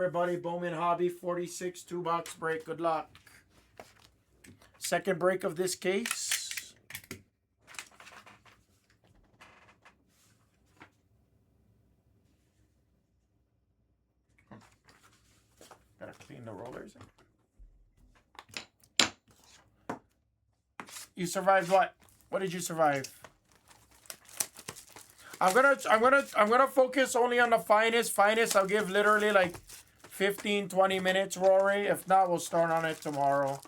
Everybody, Bowman Hobby 46 2-box break. Good luck. Second break of this case. Gotta clean the rollers. You survived what? What did you survive? I'm gonna focus only on the finest. I'll give literally like 15-20 minutes, Rory. If not, we'll start on it tomorrow.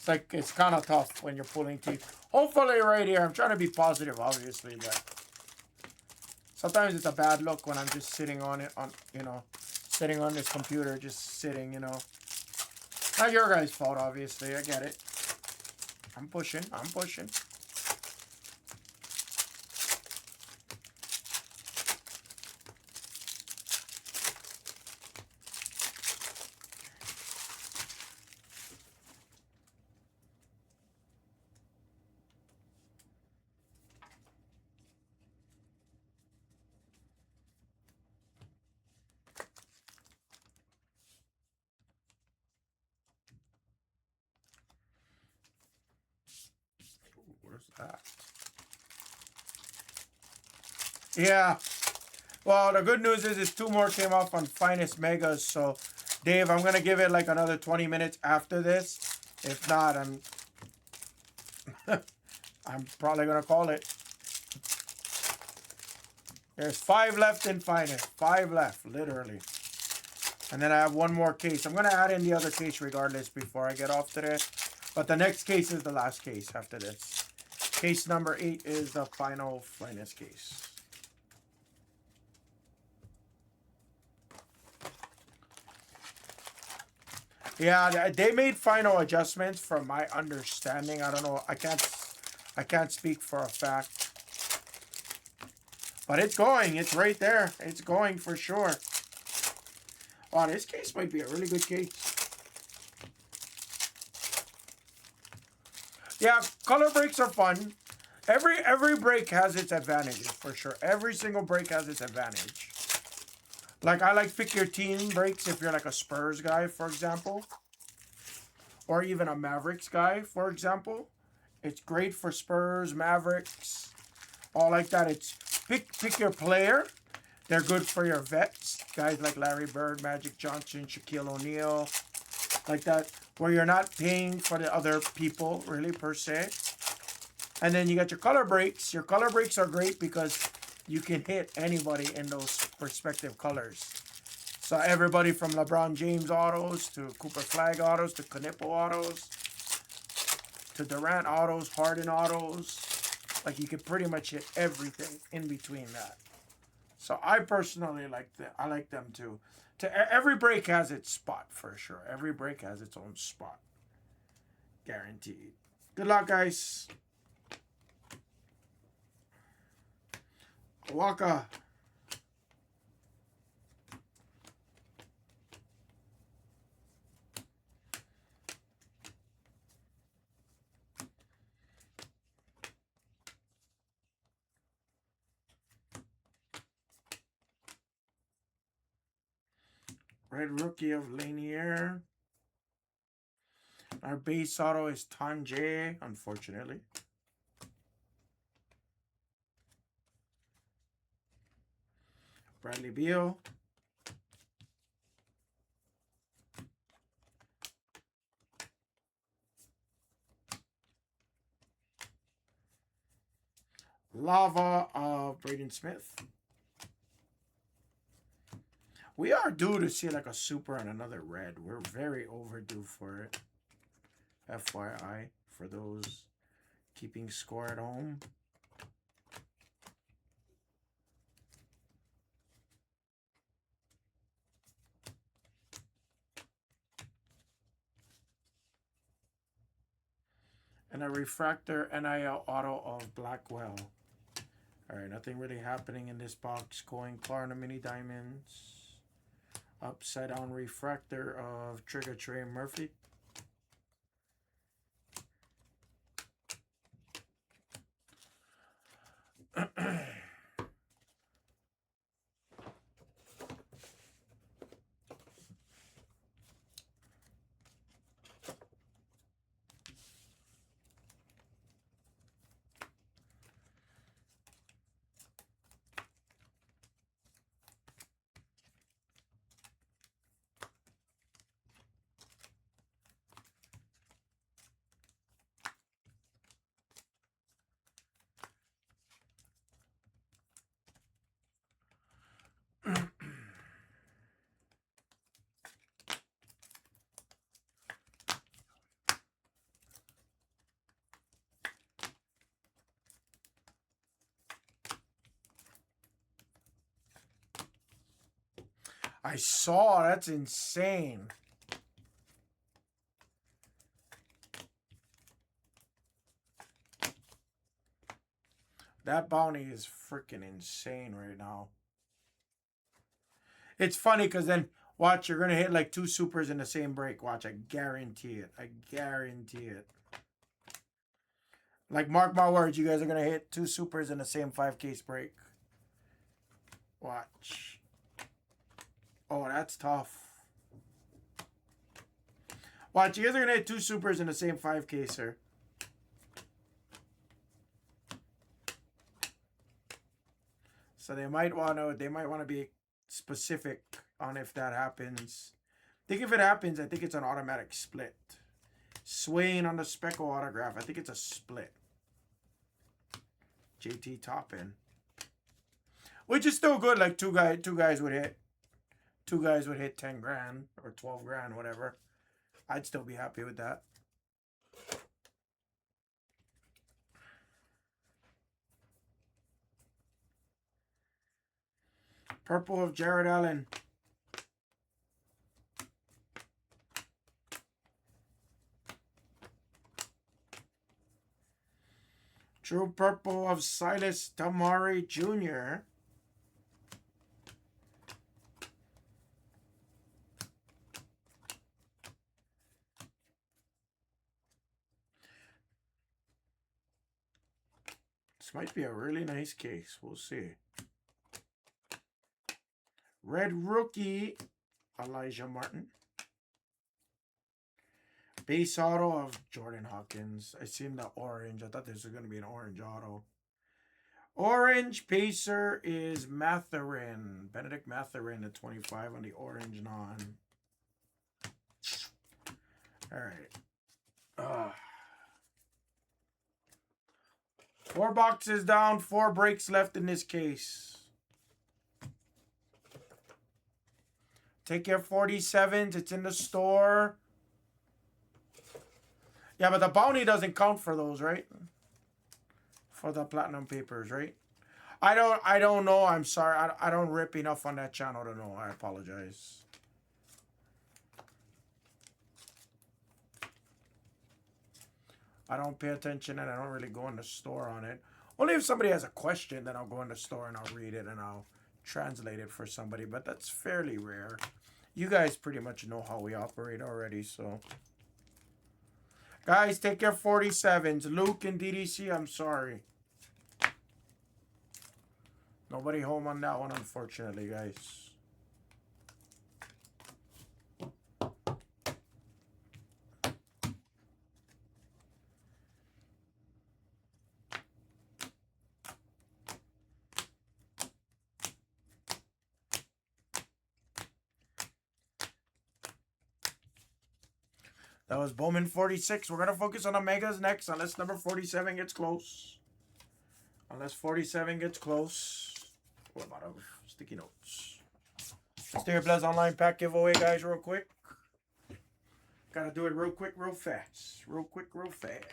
It's kind of tough when you're pulling teeth. Hopefully right here. I'm trying to be positive, obviously, but sometimes it's a bad look when I'm just sitting on it, sitting on this computer, just sitting, Not your guys' fault, obviously. I get it. I'm pushing. Where's that? Yeah. Well, the good news is 2 more came off on Finest Megas. So, Dave, I'm going to give it like another 20 minutes after this. If not, I'm probably going to call it. There's 5 left in Finest. 5 left, literally. And then I have 1 more case. I'm going to add in the other case regardless before I get off today. But the next case is the last case after this. Case number 8 is the final Finest case. Yeah, they made final adjustments from my understanding. I don't know. I can't speak for a fact. But it's going. It's right there. It's going for sure. Oh, this case might be a really good case. Yeah, color breaks are fun. Every break has its advantages for sure. Every single break has its advantage. Like, I like pick your team breaks if you're like a Spurs guy, for example. Or even a Mavericks guy, for example. It's great for Spurs, Mavericks, all like that. It's pick your player. They're good for your vets. Guys like Larry Bird, Magic Johnson, Shaquille O'Neal. Like that. Where you're not paying for the other people, really, per se. And then you got your color breaks. Your color breaks are great because you can hit anybody in those respective colors. So everybody from LeBron James autos to Cooper Flag autos to Knippel autos to Durant autos, Harden autos. Like, you can pretty much hit everything in between that. So I personally like that. I like them too. Every break has its spot for sure. Every break has its own spot. Guaranteed. Good luck, guys. Waka. Red rookie of Lanier. Our base auto is Tanjay, unfortunately. Bradley Beal. Lava of Braden Smith. We are due to see like a super and another red. We're very overdue for it. FYI, for those keeping score at home. And a refractor NIL auto of Blackwell. Alright, nothing really happening in this box. Going Klarna Mini Diamonds. Upside down refractor of Trigger Trey Murphy. saw. That's insane. That bounty is freaking insane right now. It's funny because then, watch, you're going to hit like 2 supers in the same break. Watch, I guarantee it. I guarantee it. Like, mark my words, you guys are going to hit 2 supers in the same 5-case break. Watch. Oh, that's tough. Watch, you guys are going to hit 2 supers in the same 5-caser. So they might want to be specific on if that happens. I think if it happens, I think it's an automatic split. Swain on the Speckle autograph. I think it's a split. JT Toppin. Which is still good. Like two guys would hit. 2 guys would hit 10 grand or 12 grand, whatever. I'd still be happy with that. Purple of Jared Allen. True purple of Silas Tamari Jr. This might be a really nice case. We'll see. Red rookie, Elijah Martin. Base auto of Jordan Hawkins. I seen the orange. I thought this was going to be an orange auto. Orange Pacer is Matherin. Benedict Matherin at 25 on the orange non. All right. 4 boxes down, 4 breaks left in this case. Take your 47s. It's in the store. Yeah, but the bounty doesn't count for those, right? For the platinum papers, right? I don't know. I'm sorry. I don't rip enough on that channel to know. I apologize. I don't pay attention and I don't really go in the store on it. Only if somebody has a question, then I'll go in the store and I'll read it and I'll translate it for somebody. But that's fairly rare. You guys pretty much know how we operate already, so. Guys, take your 47s. Luke and DDC, I'm sorry. Nobody home on that one, unfortunately, guys. That was Bowman 46. We're going to focus on Omegas next, unless number 47 gets close. Unless 47 gets close. What about sticky notes? Let's do your Blez Online pack giveaway, guys, real quick. Gotta do it real quick, real fast. Real quick, real fast.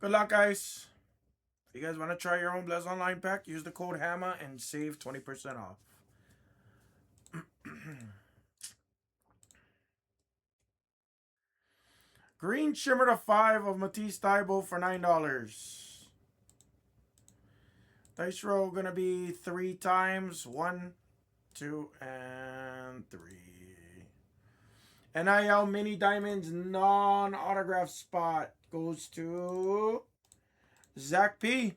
Good luck, guys. If you guys want to try your own Blez Online pack, use the code HAMMA and save 20% off. Green Shimmer to 5 of Matisse Thybulle for $9. Dice roll going to be 3 times. 1, 2, and 3. NIL Mini Diamonds non-autograph spot goes to Zach P.